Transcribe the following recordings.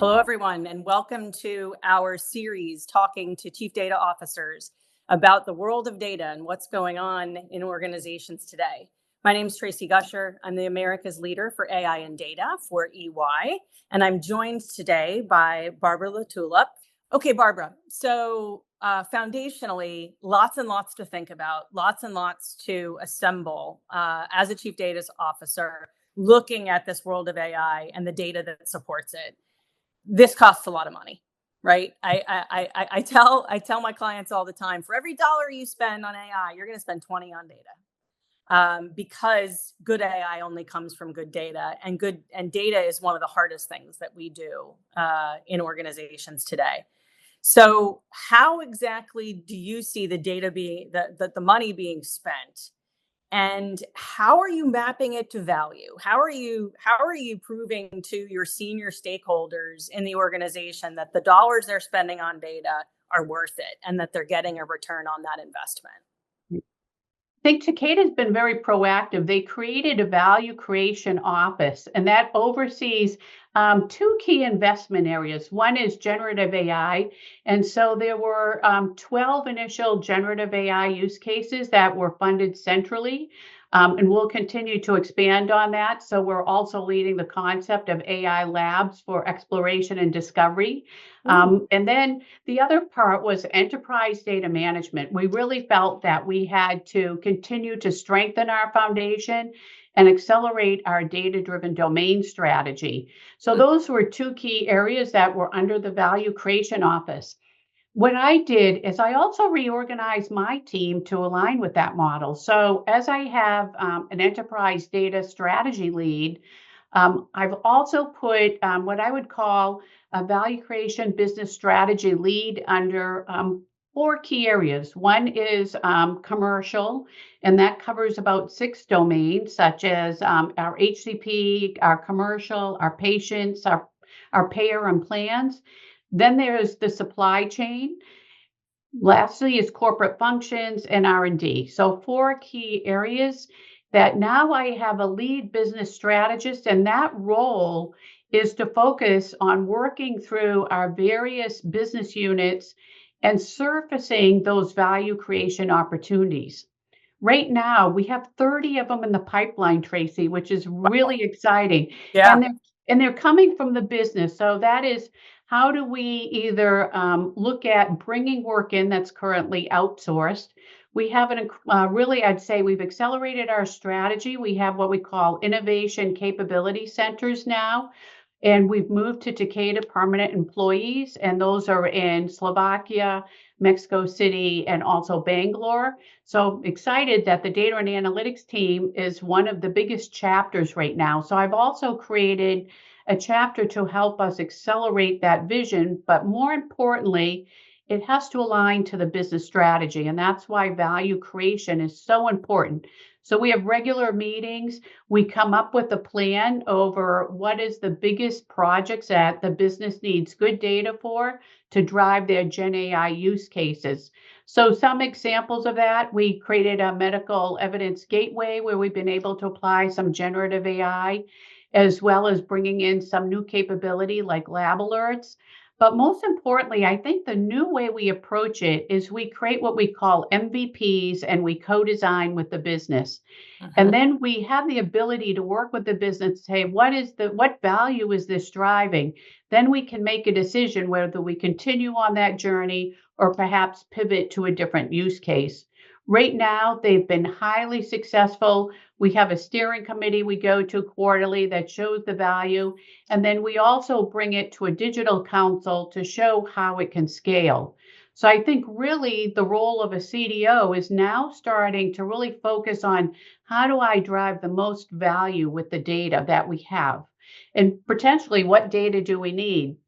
Hello, everyone, and welcome to our series talking to chief data officers about the world of data and what's going on in organizations today. My name is Tracy Gusher. I'm the America's leader for AI and data for EY, and I'm joined today by Barbara Latulippe. Okay, Barbara, so foundationally, lots and lots to think about, lots and lots to assemble as a chief data officer, looking at this world of AI and the data that supports it. This costs a lot of money, right? I tell my clients all the time, for every dollar you spend on AI, you're going to spend 20 on data, because good AI only comes from good data, and data is one of the hardest things that we do in organizations today. So, how exactly do you see the data being the money being spent? And how are you mapping it to value? How are you proving to your senior stakeholders in the organization that the dollars they're spending on data are worth it and that they're getting a return on that investment? I think Takeda has been very proactive. They created a value creation office, and that oversees two key investment areas. One is generative AI. And so there were 12 initial generative AI use cases that were funded centrally. And we'll continue to expand on that. So we're also leading the concept of AI labs for exploration and discovery. And then the other part was enterprise data management. We really felt that we had to continue to strengthen our foundation and accelerate our data-driven domain strategy. So those were two key areas that were under the Value Creation Office. What I did is I also reorganized my team to align with that model. So as I have an enterprise data strategy lead, I've also put what I would call a value creation business strategy lead under four key areas. One is commercial, and that covers about 6 domains, such as our HCP, our commercial, our patients, our payer and plans. Then there's the supply chain. Lastly is corporate functions and R&D. So 4 key areas that now I have a lead business strategist, and that role is to focus on working through our various business units and surfacing those value creation opportunities. Right now, we have 30 of them in the pipeline, Tracy, which is really exciting. Yeah. And they're coming from the business. So that is, how do we either look at bringing work in that's currently outsourced? We have I'd say we've accelerated our strategy. We have what we call innovation capability centers now. And we've moved to Takeda permanent employees, and those are in Slovakia, Mexico City, and also Bangalore. So excited that the data and analytics team is one of the biggest chapters right now. So I've also created a chapter to help us accelerate that vision, but more importantly, it has to align to the business strategy, and that's why value creation is so important. So we have regular meetings. We come up with a plan over what is the biggest projects that the business needs good data for to drive their GenAI use cases. So some examples of that, we created a medical evidence gateway where we've been able to apply some generative AI, as well as bringing in some new capability like lab alerts. But most importantly, I think the new way we approach it is we create what we call MVPs, and we co-design with the business. And then we have the ability to work with the business to say, what value is this driving? Then we can make a decision whether we continue on that journey or perhaps pivot to a different use case. Right now, they've been highly successful. We have a steering committee we go to quarterly that shows the value. And then we also bring it to a digital council to show how it can scale. So I think really the role of a CDO is now starting to really focus on, how do I drive the most value with the data that we have? And potentially, what data do we need?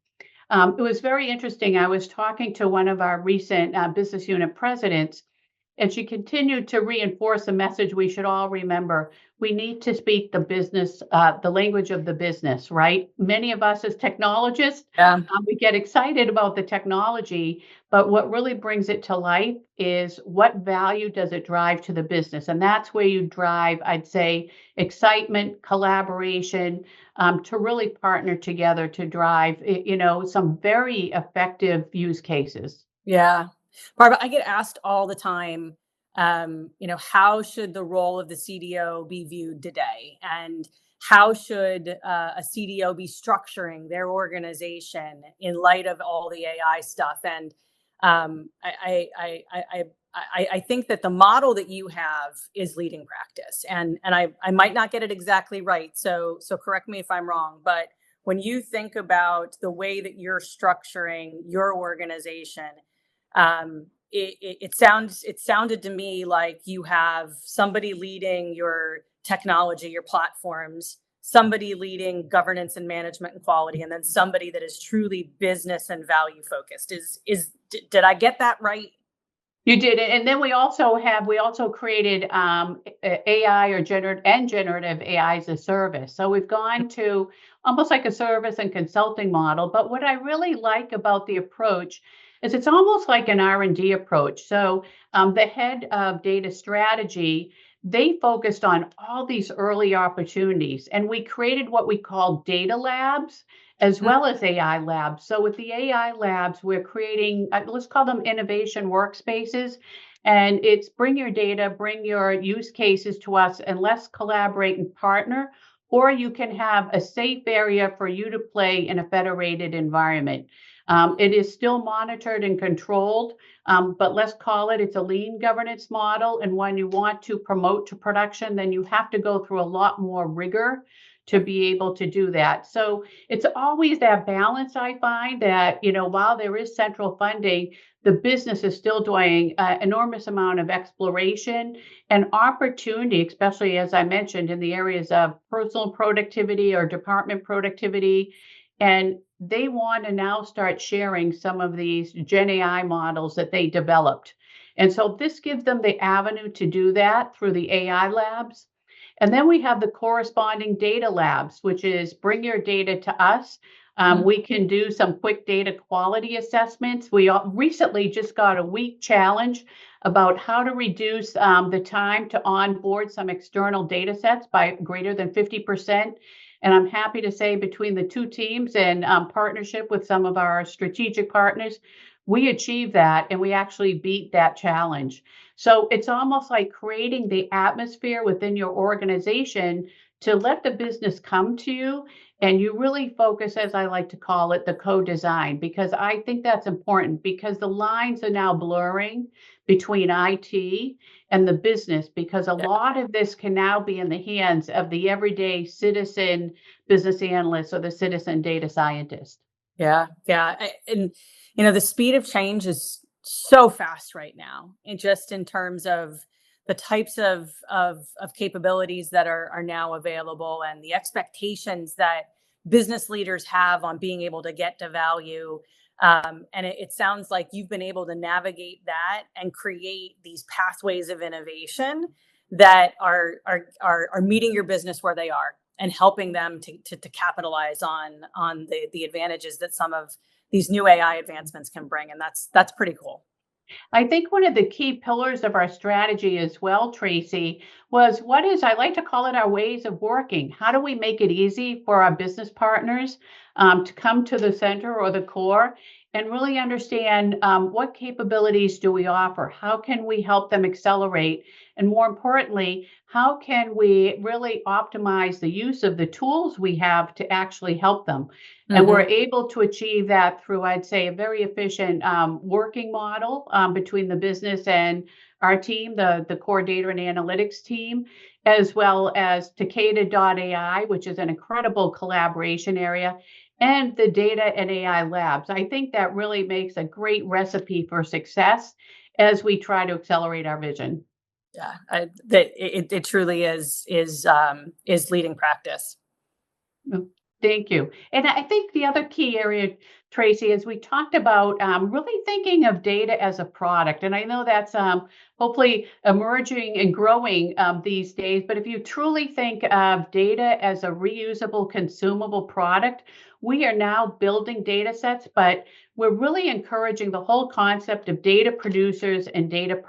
It was very interesting. I was talking to one of our recent business unit presidents, And she continued to reinforce a message we should all remember. We need to speak the language of the business, right? Many of us as technologists, Yeah. we get excited about the technology, but what really brings it to life is what value does it drive to the business? And that's where you drive, I'd say, excitement, collaboration, to really partner together to drive, some very effective use cases. Yeah. Barbara, I get asked all the time, how should the role of the CDO be viewed today? And how should a CDO be structuring their organization in light of all the AI stuff? And I think that the model that you have is leading practice. And I might not get it exactly right. So correct me if I'm wrong, but when you think about the way that you're structuring your organization, it sounded to me like you have somebody leading your technology, your platforms, somebody leading governance and management and quality, and then somebody that is truly business and value focused. Did I get that right? You did it, and then we also created AI or generative AI as a service. So we've gone to almost like a service and consulting model. But what I really like about the approach is it's almost like an R&D approach. So the head of data strategy, they focused on all these early opportunities, and we created what we call data labs as well as AI labs. So with the AI labs, we're creating, let's call them innovation workspaces. And it's bring your data, bring your use cases to us, and let's collaborate and partner. Or you can have a safe area for you to play in a federated environment. It is still monitored and controlled, but let's call it's a lean governance model. And when you want to promote to production, then you have to go through a lot more rigor to be able to do that. So it's always that balance. I find that, while there is central funding, the business is still doing an enormous amount of exploration and opportunity, especially as I mentioned, in the areas of personal productivity or department productivity. And they want to now start sharing some of these Gen AI models that they developed. And so this gives them the avenue to do that through the AI labs. And then we have the corresponding data labs, which is bring your data to us. We can do some quick data quality assessments. We recently just got a week challenge about how to reduce the time to onboard some external data sets by greater than 50%. And I'm happy to say between the two teams and partnership with some of our strategic partners, we achieved that and we actually beat that challenge. So it's almost like creating the atmosphere within your organization to let the business come to you. And you really focus, as I like to call it, the co-design, because I think that's important because the lines are now blurring between IT and the business, because a lot of this can now be in the hands of the everyday citizen business analyst or the citizen data scientist. Yeah, yeah. And the speed of change is so fast right now, and just in terms of the types of capabilities that are now available and the expectations that business leaders have on being able to get to value. And it sounds like you've been able to navigate that and create these pathways of innovation that are meeting your business where they are and helping them to capitalize on the advantages that some of these new AI advancements can bring. And that's pretty cool. I think one of the key pillars of our strategy as well, Tracy, was what is, I like to call it our ways of working. How do we make it easy for our business partners to come to the center or the core and really understand what capabilities do we offer? How can we help them accelerate? And more importantly, how can we really optimize the use of the tools we have to actually help them? And we're able to achieve that through, I'd say, a very efficient working model between the business and our team, the core data and analytics team, as well as Takeda.ai, which is an incredible collaboration area, and the data and AI labs. I think that really makes a great recipe for success as we try to accelerate our vision. Yeah, that it truly is leading practice. Thank you. And I think the other key area, Tracy, as we talked about really thinking of data as a product. And I know that's hopefully emerging and growing these days. But if you truly think of data as a reusable, consumable product, we are now building data sets, but we're really encouraging the whole concept of data producers and data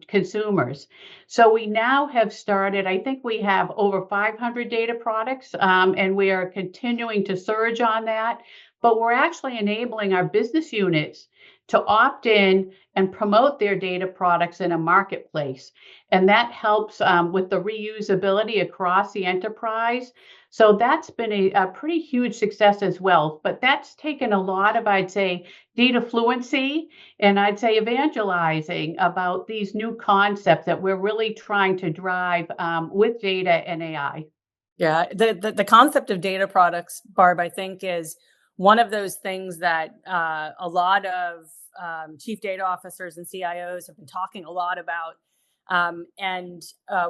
consumers. So we now have started, I think we have over 500 data products, and we are continuing to surge on that. But we're actually enabling our business units to opt in and promote their data products in a marketplace. And that helps with the reusability across the enterprise. So that's been a pretty huge success as well. But that's taken a lot of, I'd say, data fluency and I'd say evangelizing about these new concepts that we're really trying to drive with data and AI. Yeah, the concept of data products, Barb, I think is one of those things that a lot of chief data officers and CIOs have been talking a lot about. And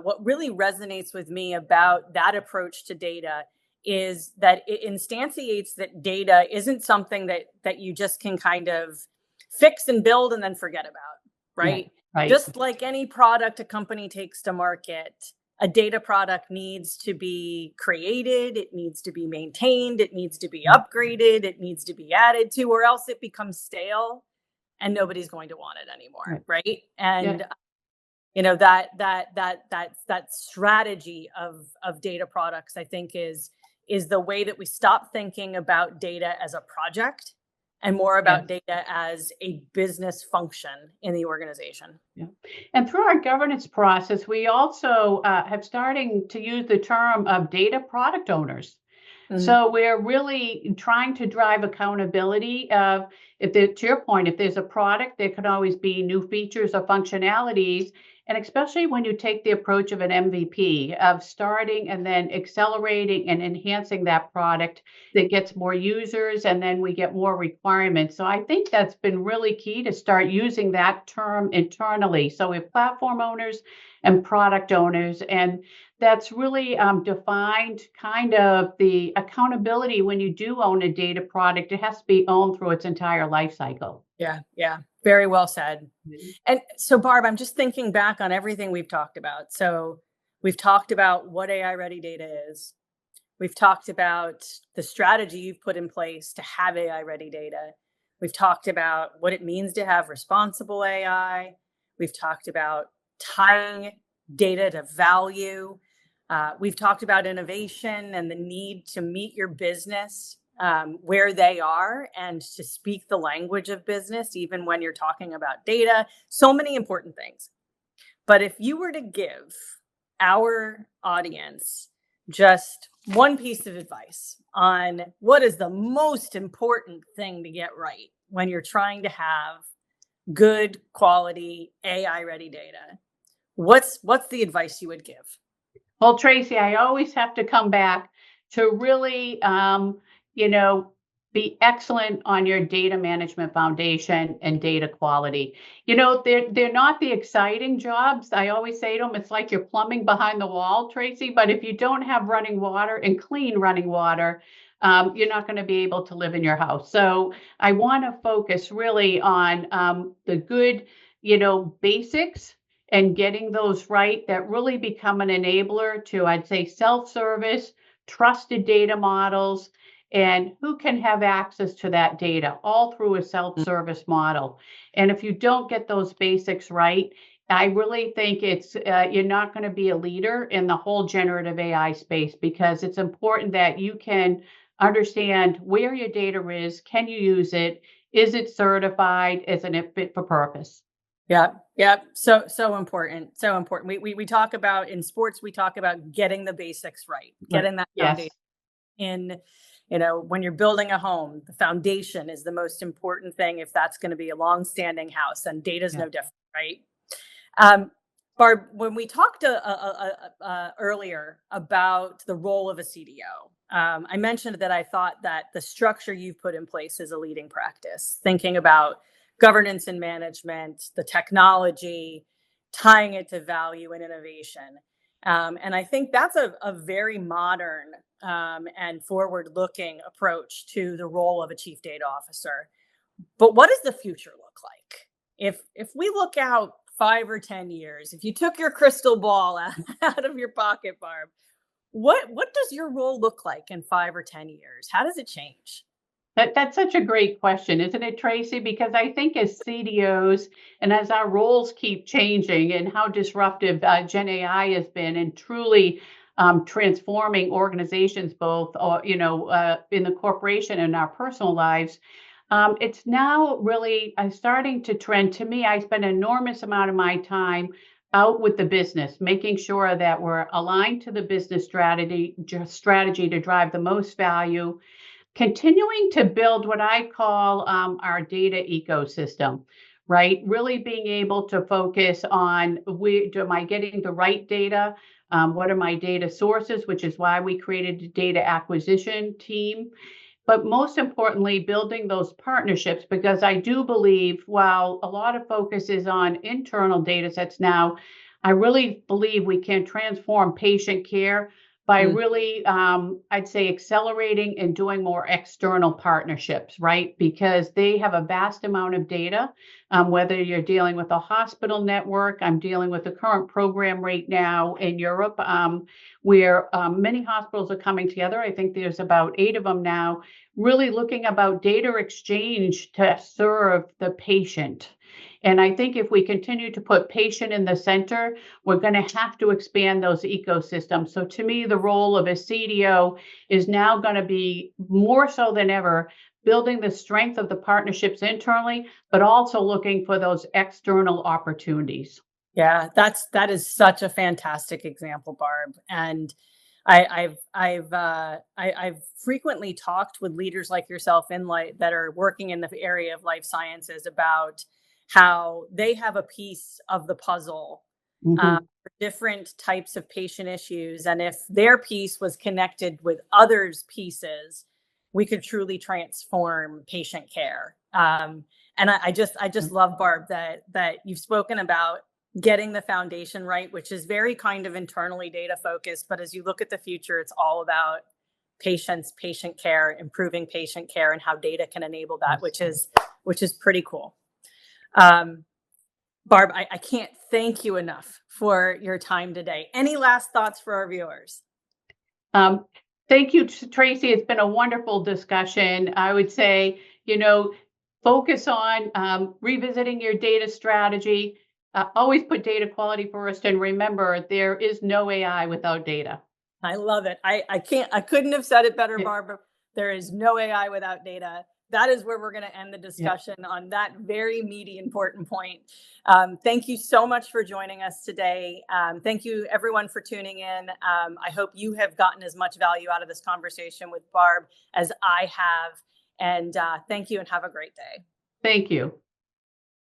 what really resonates with me about that approach to data is that it instantiates that data isn't something that you just can kind of fix and build and then forget about, Yeah, right? right. Just like any product a company takes to market, a data product needs to be created, it needs to be maintained, it needs to be upgraded, it needs to be added to, or else it becomes stale and nobody's going to want it anymore, right? Yeah. And that strategy of data products, I think, is the way that we stop thinking about data as a project and more about Yes. data as a business function in the organization. Yeah. And through our governance process, we also have starting to use the term of data product owners. Mhm. So we're really trying to drive accountability of, if there, to your point, if there's a product, there could always be new features or functionalities. And especially when you take the approach of an MVP of starting and then accelerating and enhancing that product that gets more users and then we get more requirements. So I think that's been really key to start using that term internally. So we have platform owners and product owners, and that's really defined kind of the accountability when you do own a data product. It has to be owned through its entire life cycle. Yeah, very well said. Mhm. And so, Barb, I'm just thinking back on everything we've talked about. So, we've talked about what AI ready data is. We've talked about the strategy you've put in place to have AI ready data. We've talked about what it means to have responsible AI. We've talked about tying data to value. We've talked about innovation and the need to meet your business where they are and to speak the language of business, even when you're talking about data. So many important things. But if you were to give our audience just one piece of advice on what is the most important thing to get right when you're trying to have good quality AI ready data, what's the advice you would give? Well, Tracy, I always have to come back to really, you know, be excellent on your data management foundation and data quality. They're not the exciting jobs. I always say to them, it's like you're plumbing behind the wall, Tracy. But if you don't have running water and clean running water, you're not going to be able to live in your house. So I want to focus really on the good, basics and getting those right that really become an enabler to, I'd say, self-service, trusted data models, and who can have access to that data all through a self-service model. And if you don't get those basics right, I really think it's you're not going to be a leader in the whole generative AI space, because it's important that you can understand where your data is, can you use it, is it certified, isn't it fit for purpose? Yeah. So important. So important. We talk about in sports, we talk about getting the basics right, Right. getting that foundation Yes. in, when you're building a home, the foundation is the most important thing. If that's going to be a long-standing house, and data is Yeah. no different, right? Um, Barb, when we talked earlier about the role of a CDO, I mentioned that I thought that the structure you've put in place is a leading practice, thinking about governance and management, the technology, tying it to value and innovation. And I think that's a very modern and forward-looking approach to the role of a chief data officer. But what does the future look like? If we look out 5 or 10 years, if you took your crystal ball out of your pocket, Barb, what does your role look like in 5 or 10 years? How does it change? That's such a great question, isn't it, Tracy? Because I think as CDOs and as our roles keep changing and how disruptive Gen AI has been and truly transforming organizations, both in the corporation and our personal lives, it's now really starting to trend. To me, I spend an enormous amount of my time out with the business, making sure that we're aligned to the business strategy to drive the most value, continuing to build what I call our data ecosystem, right? Really being able to focus on am I getting the right data? What are my data sources, which is why we created a data acquisition team. But most importantly, building those partnerships, because I do believe while a lot of focus is on internal data sets now, I really believe we can transform patient care by really, I'd say, accelerating and doing more external partnerships, right? Because they have a vast amount of data, whether you're dealing with a hospital network. I'm dealing with the current program right now in Europe, where many hospitals are coming together. I think there's about 8 of them now, really looking about data exchange to serve the patient. And I think if we continue to put patient in the center, we're going to have to expand those ecosystems. So to me, the role of a CDO is now going to be more so than ever building the strength of the partnerships internally, but also looking for those external opportunities. Yeah, that is such a fantastic example, Barb. And I've frequently talked with leaders like yourself that are working in the area of life sciences about how they have a piece of the puzzle Mm-hmm. for different types of patient issues, and if their piece was connected with others' pieces, we could truly transform patient care. And I just love, Barb, that you've spoken about getting the foundation right, which is very kind of internally data focused. But as you look at the future, it's all about patients, patient care, improving patient care, and how data can enable that, which is pretty cool. Barb, I can't thank you enough for your time today. Any last thoughts for our viewers? Um, Thank you, Tracy. It's been a wonderful discussion. I would say, focus on revisiting your data strategy. Always put data quality first, and remember, there is no AI without data. I love it. I couldn't have said it better, Barbara. There is no AI without data. That is where we're going to end the discussion on that very meaty, important point. Thank you so much for joining us today. Thank you, everyone, for tuning in. I hope you have gotten as much value out of this conversation with Barb as I have. And thank you, and have a great day. Thank you.